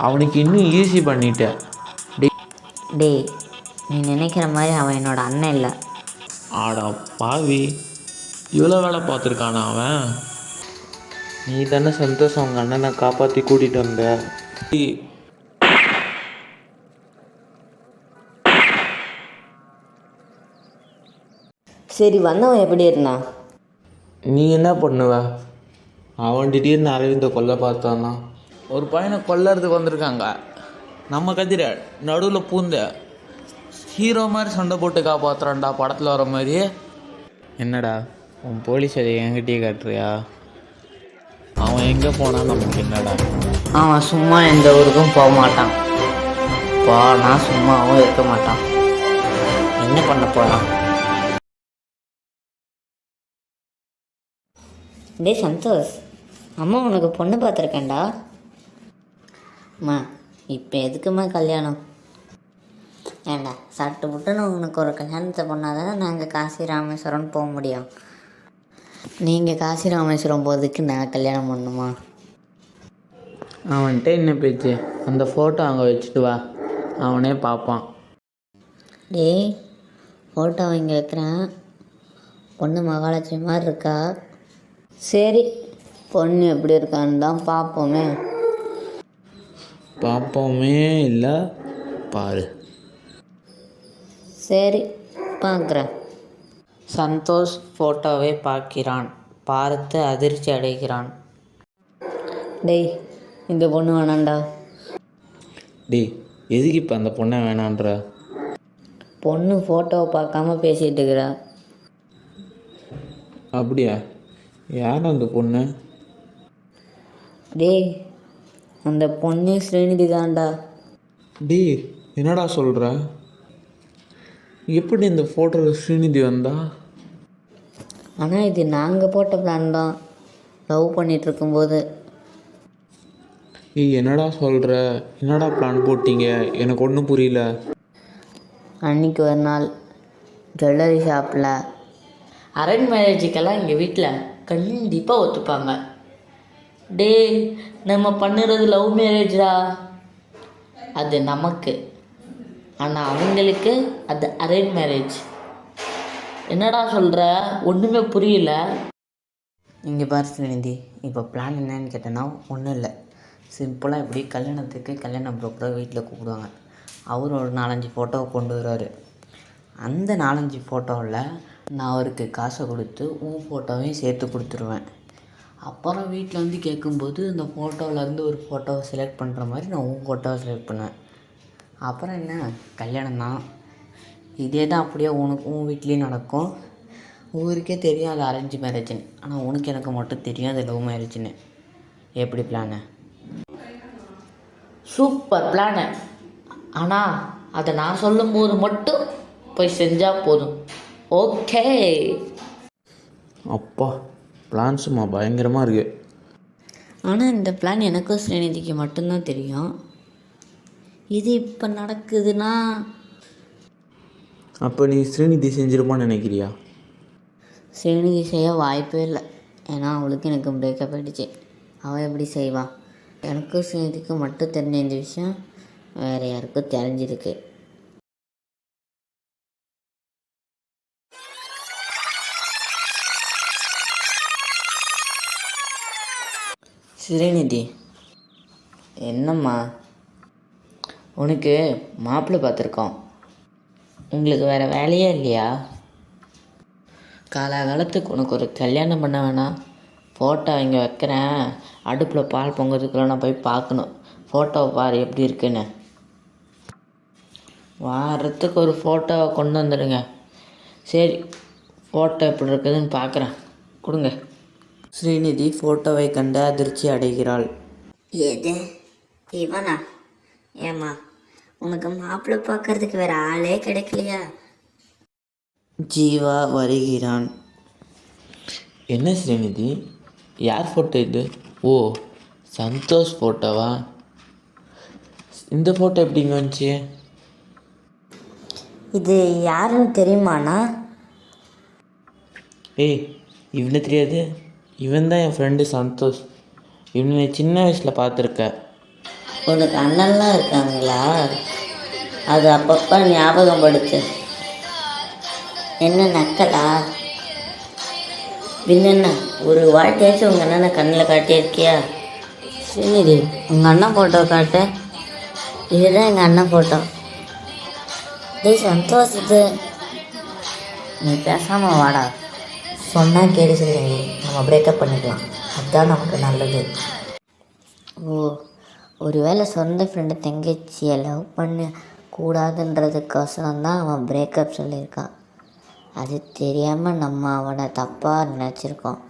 அவனுக்கு இன்னும் ஈஸி பண்ணிட்டேன். டேய், நீ நினைக்கிற மாதிரி அவன் என்னோட அண்ணன் இல்லை. ஆடா பாவி, இவ்வளோ வேலை பார்த்துருக்கானா அவன்? நீ தானே சந்தோஷம் அவங்க அண்ணனை காப்பாற்றி கூட்டிகிட்டு வந்த. சரி, வந்தவன் எப்படி இருந்தான்? நீ என்ன பண்ணுவ? அவன் திடீர்னு அரவிந்த கொல்ல பார்த்தானா? ஒரு பையனை கொல்லறதுக்கு வந்திருக்காங்க. நம்ம கதிர நடுவில் பூந்த ஹீரோ மாதிரி சண்டை போட்டு காப்பாற்றுறான்டா, படத்தில் வர மாதிரி. என்னடா உன் போலீஸ் அதை என்கிட்டயே காட்டுறியா? அவன் எங்கே போனான் நமக்கு என்னடா? அவன் சும்மா எந்த ஊருக்கும் போக மாட்டான். போனால் சும்மாவும் இருக்க மாட்டான். என்ன பண்ண போகிறான்? டேய் சந்தோஷ், அம்மா உனக்கு பொண்ணு பார்த்துருக்கேன்டா. அம்மா, இப்போ எதுக்குமா கல்யாணம்? ஏண்டா சட்டு புட்டுன்னு உனக்கு ஒரு கல்யாணத்தை பண்ணாதானே நாங்கள் காசி ராமேஸ்வரம் போக முடியும். நீங்கள் காசி ராமேஸ்வரம் போகிறதுக்கு நான் கல்யாணம் பண்ணுமா? அவன்கிட்ட என்ன பேச்சு? அந்த ஃபோட்டோ அங்கே வச்சுட்டு வா, அவனே பார்ப்பான். டேய், ஃபோட்டோ இங்கே வைக்கிறேன். பொண்ணு மகாலட்சுமி மாதிரி இருக்கா? சரி, பொண்ணு எப்படி இருக்கான்னு தான் பார்ப்போமே. பார்ப்போமே இல்லை, பாரு. சரி, பார்க்குறேன். சந்தோஷ் ஃபோட்டோவை பார்க்கிறான். பார்த்து அதிர்ச்சி அடைகிறான். டேய், இந்த பொண்ணு வேணாண்டா. டேய், எதுக்கு இப்போ அந்த பொண்ணை வேணான்ற? பொண்ணு ஃபோட்டோவை பார்க்காம பேசிகிட்டு இருக்கிறா. அப்படியா? யார் அந்த பொண்ணு? டேய், அந்த பொண்ணு ஸ்ரீநிதி தான்டா. டேய், என்னடா சொல்கிற? எப்படி இந்த ஃபோட்டோவில் ஸ்ரீநிதி வந்தா? ஆனால் இது நாங்கள் போட்ட பிளான் தான், லவ் பண்ணிகிட்டு இருக்கும்போது. ஏய், என்னடா சொல்கிற? என்னடா பிளான் போட்டீங்க? எனக்கு ஒன்றும் புரியல. அன்றைக்கி ஒரு நாள் ஜுவல்லரி ஷாப்பில் அரேஞ்ச் மேரேஜுக்கெல்லாம் எங்கள் வீட்டில் கண்டிப்பாக ஒத்துப்பாங்க. டேய், நம்ம பண்ணுறது லவ் மேரேஜ்டா. அது நமக்கு, ஆனால் அவங்களுக்கு அது அரேஞ்ச் மேரேஜ். என்னடா சொல்கிற? ஒன்றுமே புரியல. இங்கே பாரு ஸ்ரீநிதி, இப்போ பிளான் என்னன்னு கேட்டேன்னா ஒன்றும் இல்லை. சிம்பிளாக இப்படி கல்யாணத்துக்கு கல்யாண ப்ரோக்கரை வீட்டில் கூப்பிடுவாங்க. அவர் ஒரு 4-5 ஃபோட்டோவை கொண்டு வருவார். அந்த 4-5 ஃபோட்டோவில் நான் அவருக்கு காசை கொடுத்து உன் ஃபோட்டோவையும் சேர்த்து கொடுத்துருவேன். அப்புறம் வீட்டில் வந்து கேட்கும்போது அந்த ஃபோட்டோவிலேருந்து ஒரு ஃபோட்டோவை செலக்ட் பண்ணுற மாதிரி நான் உன் ஃபோட்டோவை செலக்ட் பண்ணுவேன். அப்புறம் என்ன, கல்யாணம் தான். இதே தான் அப்படியே உன் வீட்லேயும் நடக்கும். ஊருக்கே தெரியும் அது அரேஞ்ச் மேரேஜ்னு, ஆனால் உனக்கு எனக்கு மட்டும் தெரியும் அது லவ் மேரேஜ்னு. எப்படி பிளானு? Super plan. ஆனால் அதை நான் சொல்லும்போது மட்டும் போய் செஞ்சால் போதும். ஓகே? அப்பா, பிளான் சும்மா பயங்கரமாக இருக்கு. ஆனால் இந்த பிளான் எனக்கும் ஸ்ரீநிதிக்கு மட்டும்தான் தெரியும். இது இப்போ நடக்குதுன்னா அப்போ நீ ஸ்ரீநிதி செஞ்சிருப்பான்னு நினைக்கிறியா? ஸ்ரீநிதி செய்ய வாய்ப்பே இல்லை. ஏன்னா அவளுக்கு எனக்கு பிரேக்கப் ஆகிடுச்சு. அவள் எப்படி செய்வாள்? எனக்கும் ஸ்ரீநிதிக்கு மட்டும் தெரிஞ்ச இந்த விஷயம் வேறு யாருக்கும் தெரிஞ்சிருக்கு. ஸ்ரீநிதி, என்னம்மா? உனக்கு மாப்பிள்ளை பார்த்துருக்கோம். உங்களுக்கு வேறு வேலையே இல்லையா? காலகாலத்துக்கு உனக்கு ஒரு கல்யாணம் பண்ண வேணாம். ஃபோட்டோ இங்கே வைக்கிறேன், அடுப்பில் பால் பொங்குறதுக்குள்ள நான் போய் பார்க்கணும். ஃபோட்டோவை பாரு எப்படி இருக்குன்னு. வாரத்துக்கு ஒரு ஃபோட்டோவை கொண்டு வந்துடுங்க. சரி, ஃபோட்டோ எப்படி இருக்குதுன்னு பார்க்குறேன், கொடுங்க. ஸ்ரீநிதி ஃபோட்டோவை கண்டு அதிர்ச்சி அடைகிறாள். எது இவனா? ஏம்மா, உனக்கு மாப்பிள்ளை பார்க்கறதுக்கு வேறு ஆளே கிடைக்கலையா? ஜீவா வருகிறான். என்ன ஸ்ரீநிதி, யார் ஃபோட்டோ இது? ஓ, சந்தோஷ் ஃபோட்டோவா? இந்த ஃபோட்டோ எப்படிங்க வந்துச்சு? இது யாருன்னு தெரியுமாண்ணா? ஏய், இவனை தெரியாது? இவன் தான் என் ஃப்ரெண்டு சந்தோஷ். இவனை சின்ன வயசில் பார்த்துருக்க. உனக்கு அண்ணன்லாம் இருக்காங்களா? அது அப்பப்போ ஞாபகம் படுத்து. என்ன நக்கலா? பின்னென்ன, ஒரு வாட்டியாச்சும் உங்கள் அண்ணனை கண்ணில் காட்டியிருக்கியா? சரி, உங்கள் அண்ணன் ஃபோட்டோ காட்ட. இதுதான் எங்கள் அண்ணன் ஃபோட்டோ. டேய் சந்தோஷ், இது நீ பேசாமல் வாடா. சொன்னால் கேடு சொல்லுங்க, நம்ம பிரேக்கப் பண்ணிக்கலாம், அதுதான் நமக்கு நல்லது. ஓ, ஒருவேளை சொந்த ஃப்ரெண்டு தங்கச்சியை லவ் பண்ண கூடாதுன்றதுக்கோசரம் தான் அவன் பிரேக்கப் சொல்லியிருக்கான். அது தெரியாமல் நம்ம அவனை தப்பாக நினச்சிருக்கோம்.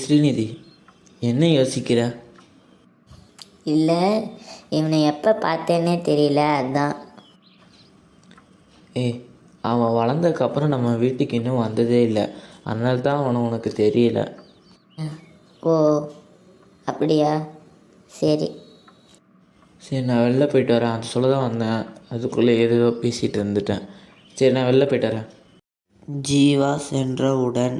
ஸ்ரீநிதி, என்ன யோசிக்கிற? இல்லை, இவனை எப்போ பார்த்தேன்னே தெரியல, அதுதான். அவன் வளர்ந்ததுக்கப்புறம் நம்ம வீட்டுக்கு இன்னும் வந்ததே இல்லை, அதனால தான் அவனை உனக்கு தெரியல. ஓ அப்படியா? சரி. சரி, நான் வெளில போயிட்டு வரேன். அது சொல்ல தான் வந்தேன், அதுக்குள்ளே ஏதோ பேசிகிட்டு இருந்துட்டேன். சரி, நான் வெளில போயிட்டு வரேன். ஜீவா சென்றவுடன்,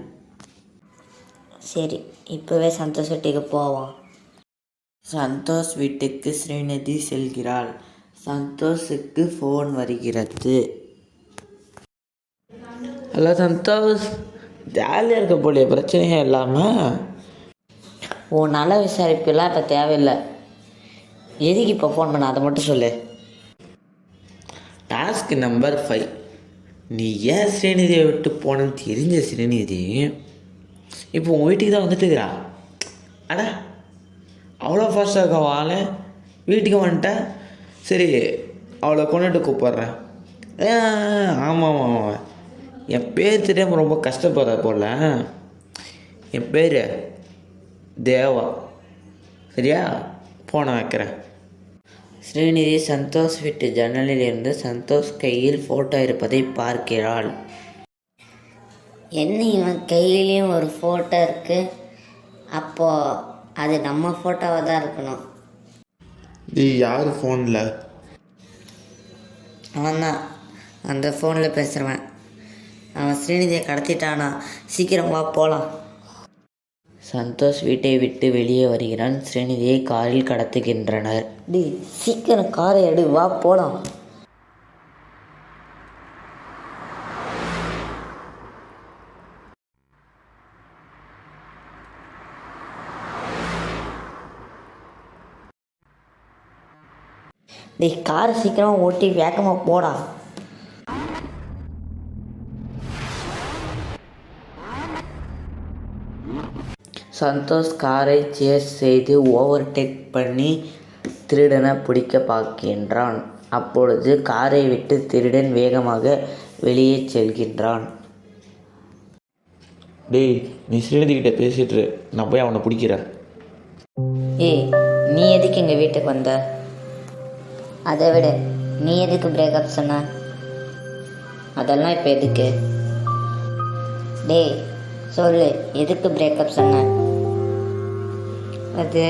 சரி, இப்போவே சந்தோஷ் வீட்டுக்கு போவோம். சந்தோஷ் வீட்டுக்கு ஸ்ரீநிதி செல்கிறாள். சந்தோஷுக்கு ஃபோன் வருகிறது. ஹலோ சந்தோஷ், ஜாலியாக இருக்க போலிய, பிரச்சனையே இல்லாமல். நல்ல விசாரிப்பெல்லாம் இப்போ தேவையில்லை. எதுக்கு இப்போ ஃபோன் பண்ண, அதை மட்டும் சொல்லு. Task number 5. நீ ஏன் ஸ்ரீநிதியை விட்டு போனன்னு தெரிஞ்ச ஸ்ரீநிதி இப்போ உன் வீட்டுக்கு தான் வந்துட்டுக்கிறா. அடா, அவ்வளோ ஃபாஸ்ட்டாக இருக்கா வாழ. வீட்டுக்கு வந்துட்டேன். சரி, அவளை கொண்டுட்டு கூப்பிட்றேன். ஆமாம் ஆமாம், என் பேர் தெரியாமல் ரொம்ப கஷ்டப்படுற போல். என் பேர் தேவா. சரியா, போன வைக்கிறேன். ஸ்ரீநிதி சந்தோஷ் வீட்டு ஜன்னலில் இருந்து சந்தோஷ் கையில் ஃபோட்டோ இருப்பதை பார்க்கிறாள். என்ன, இவன் கையிலையும் ஒரு ஃபோட்டோ இருக்குது? அப்போது அது நம்ம ஃபோட்டோவாக தான் இருக்கணும். யார் ஃபோனில்? அவன் தான், அந்த ஃபோனில் பேசுகிறவன். அவன் ஸ்ரீநிதியை கடத்திட்டானா? சீக்கிரம் வா போகலாம். சந்தோஷ் வீட்டை விட்டு வெளியே வருகிறான். ஸ்ரீநிதியை காரில் கடத்துகின்றனர். சீக்கிரம் காரை எடு, வா போகலாம். காரை சீக்கிரமாக ஓட்டி வேகமாக போடா. சந்தோஷ் காரை சேஸ் செய்து ஓவர்டேக் பண்ணி திருடனை பிடிக்க பார்க்கின்றான். அப்பொழுது காரை விட்டு திருடன் வேகமாக வெளியே செல்கின்றான். டேய், நீ ஸ்ரீநிதி கிட்ட பேசிட்டு, நான் போய் அவனை பிடிக்கிறேன். நீ எதுக்கு எங்கள் வீட்டுக்கு வந்த? அதை விட நீ எதுக்கு பிரேக்கப் சொன்ன? அதெல்லாம் இப்போ எதுக்கு? டேய் சொல்லு, எதுக்கு பிரேக்கப் சொன்ன? அது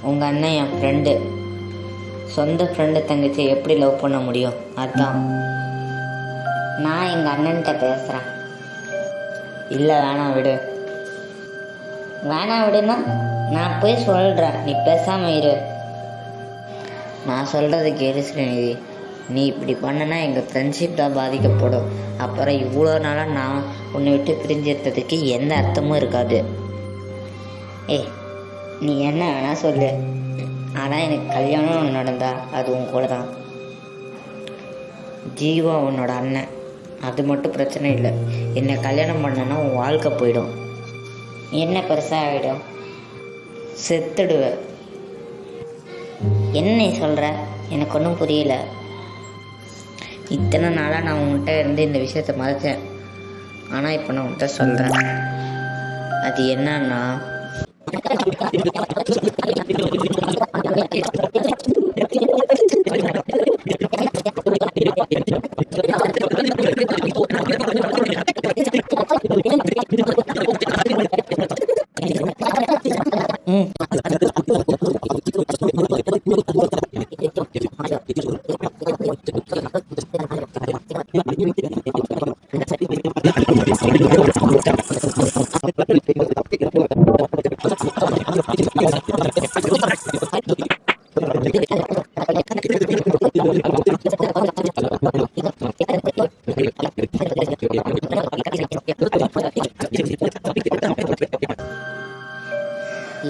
உங்கள் அண்ணன் என் ஃப்ரெண்டு. சொந்த ஃப்ரெண்டு தங்கச்சி எப்படி லவ் பண்ண முடியும்? அதுதான். நான் எங்கள் அண்ணன்கிட்ட பேசுகிறேன். இல்லை, வேணாம் விடு. வேணாம் விடுன்னா நான் போய் சொல்கிறேன், நீ பேசாமல் இரு. நான் சொல்கிறது கேளு ஸ்ரீநிதி. நீ இப்படி பண்ணனா எங்கள் ஃப்ரெண்ட்ஷிப் தான் பாதிக்கப்படும். அப்புறம் இவ்வளோ நாளாக நான் உன்னை விட்டு பிரிஞ்சிருந்ததுக்கு எந்த அர்த்தமும் இருக்காது. நீ என்ன வேணால் சொல்லு, ஆனால் எனக்கு கல்யாணம் நடந்தா அது உன் கூட தான். ஜீவா உன்னோட அண்ணன், அது மட்டும் பிரச்சனை இல்லை. என்னை கல்யாணம் பண்ணனா உன் வாழ்க்கை போயிடும். என்ன பெருசாக ஆகிடும்? செத்துடுவ. என்ன நீ சொல்கிற? எனக்கு ஒன்றும் புரியல. இத்தனை நாளாக நான் உன்கிட்ட இருந்து இந்த விஷயத்தை மறைச்சேன். ஆனால் இப்போ நான் உன்கிட்ட சொல்கிறேன். அது என்னன்னா,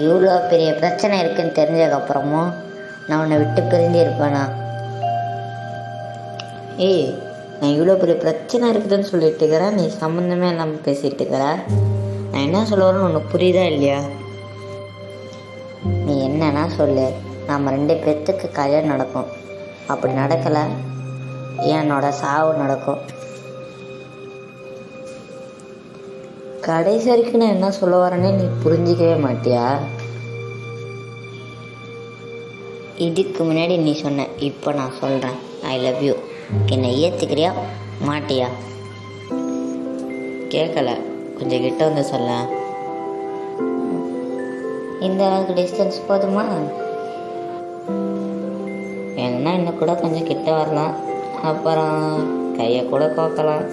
இவ்வளோ பெரிய பிரச்சனை இருக்குன்னு தெரிஞ்சதுக்கப்புறமும் நான் உன்னை விட்டு பிரிஞ்சு இருப்பேனா? ஏய், நான் இவ்வளோ பெரிய பிரச்சனை இருக்குதுன்னு சொல்லிட்டு இருக்கிறேன், நீ சம்மந்தமே இல்லாமல் பேசிகிட்டு இருக்கிற. நான் என்ன சொல்ல வரேன்னு உனக்கு புரியுதா இல்லையா? நீ என்னன்னா சொல்லு, நம்ம 2 பேர்த்துக்கு கல்யாணம் நடக்கும். அப்படி நடக்கலை, என்னோட சாவு நடக்கும். கடைசி வரைக்கும் நான் என்ன சொல்ல வரேன்னே நீ புரிஞ்சிக்கவே மாட்டியா? இதுக்கு முன்னாடி நீ சொன்ன, இப்போ நான் சொல்கிறேன், ஐ லவ் யூ. என்னை ஏற்றுக்கிறியா மாட்டியா? கேட்கல, கொஞ்சம் கிட்ட வந்து சொல்ல. இந்த அளவுக்கு டிஸ்டன்ஸ் போதுமா? வேணும்னா இன்னும் கூட கொஞ்சம் கிட்ட வரலாம், அப்புறம் கையை கூட கோக்கலாம்.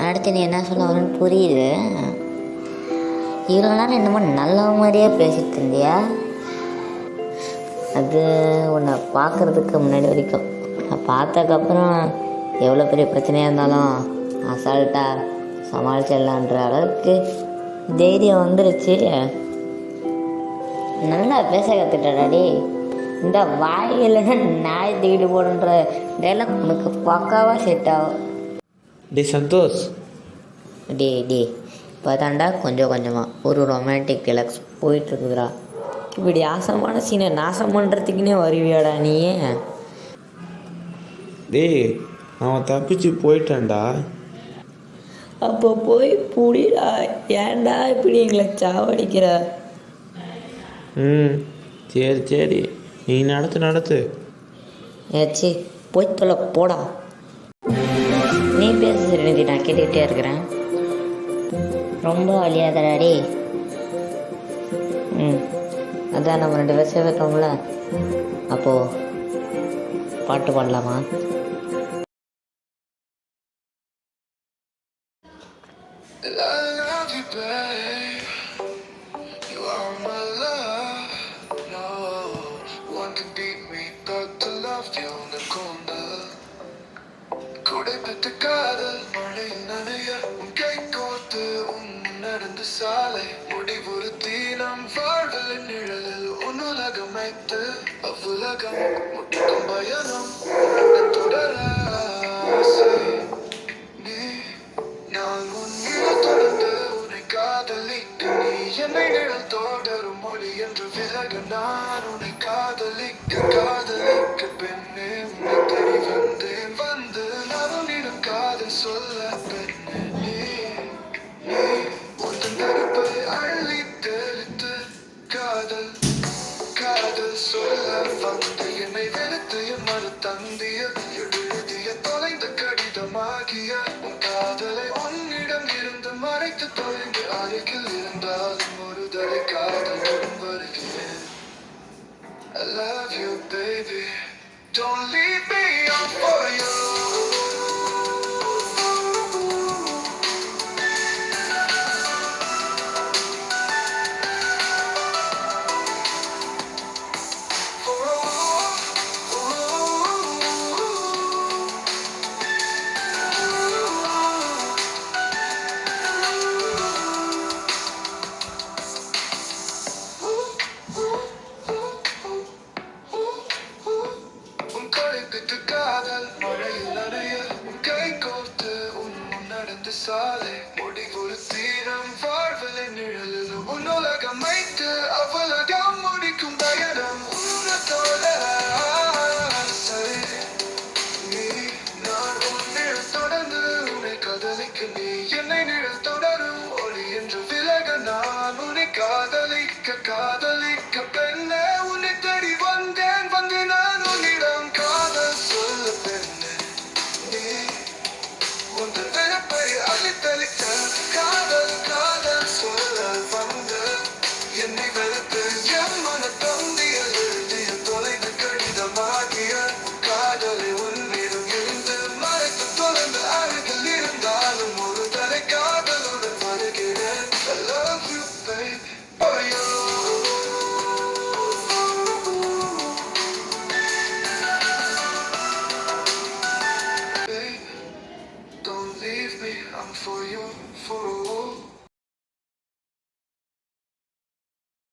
அடுத்து நீ என்ன சொல்ல வரேன்னு புரியுது. இவ்வளோ நேரம் என்னமோ நல்ல மாதிரியே பேசிட்டு இருந்தியா? அது உன்னை பார்க்குறதுக்கு முன்னாடி வரைக்கும். நான் பார்த்ததுக்கப்புறம் எவ்வளோ பெரிய பிரச்சனையாக இருந்தாலும் அசால்ட்டாக சமாளிச்சிடலான்ற அளவுக்கு தைரியம் வந்துருச்சு. நல்லா பேச கற்றுட்டாடி. இந்த வாயில் நாய் தூக்கிட்டு போடுன்ற டைலாக் உனக்கு பக்காவாக செட் ஆகும். டே சந்தோஷ், டே இப்போ தாண்டா கொஞ்சம் கொஞ்சமாக ஒரு ரொமான்டிக் ரிலாக்ஸ் போயிட்டுருக்குதுடா. இப்படி ஆசமான சீனை நாசம் பண்ணுறதுக்குன்னே வருவியாடா நீ? டேய் அவன் தப்பிச்சு போயிட்டான்டா. அப்போ போய் புடிடா, ஏன்டா இப்படி எங்களை சாவடிக்கிற? சரி நீ நடத்து. ஏச்சி போய் தொலை போடா. நீ பேச சரி, நான் கேட்டுக்கிட்டே இருக்கிறேன். ரொம்ப வழியாதடாடி. அதான் நம்ம 2 பேர் சேர்த்துட்டோம்ல, அப்போது பாட்டு பாடலாமா? சாலை முடிவுறு தீனம் வாழ்வில் நிழலில் உன்னுலகமைத்து அவ்வுலகம் முட்டும் பயணம் தொடர ஆசை. நீ நான் உன்னில் தொடர்ந்து உன்னை காதலிக்க, நீ என்னை நிழல் தொடரும் மொழி என்று விலக நான் உன்னை காதலிக்க பெண்ணே உன்னை தேடி வந்து நான் உன்னிடம் காதல் சொல்ல பெண்ணே. நீ நெருப்பை அள்ளி தெளித்து காதல் சொல்ல வந்து என்னை வெறுத்து என் மறு தந்திய எழுதிய தொலைந்த கடிதமாகிய உன் காதலை உன்னிடம் இருந்து மறைத்து தொலைந்து அருகில் இருந்தாலும் ஒரு தலை காதலுடன் வருகிறேன். I love you baby, don't leave me on for you. சாலை முடிவுறு தீரம் வாழ்வலை நிழலில் உன்னுலகம் வைத்து அவ்வுலகம் முடிக்கும் பயணம் உன்னதோட ஆசை. நீ நான் உன் நிழல் தொடர்ந்து உன்னை காதலிக்க, நீ என்னை நிழல் தொடரும் ஒளி என்று விலக நான் உன்னை காதலிக்க பெண்ணே உன்னை தேடி வந்தேன் நான் உன்னிடம் காதல் சொல்ல பெண்ணே. நீ உன் வெறுப்பை அழித்தளித்த I'm for you, for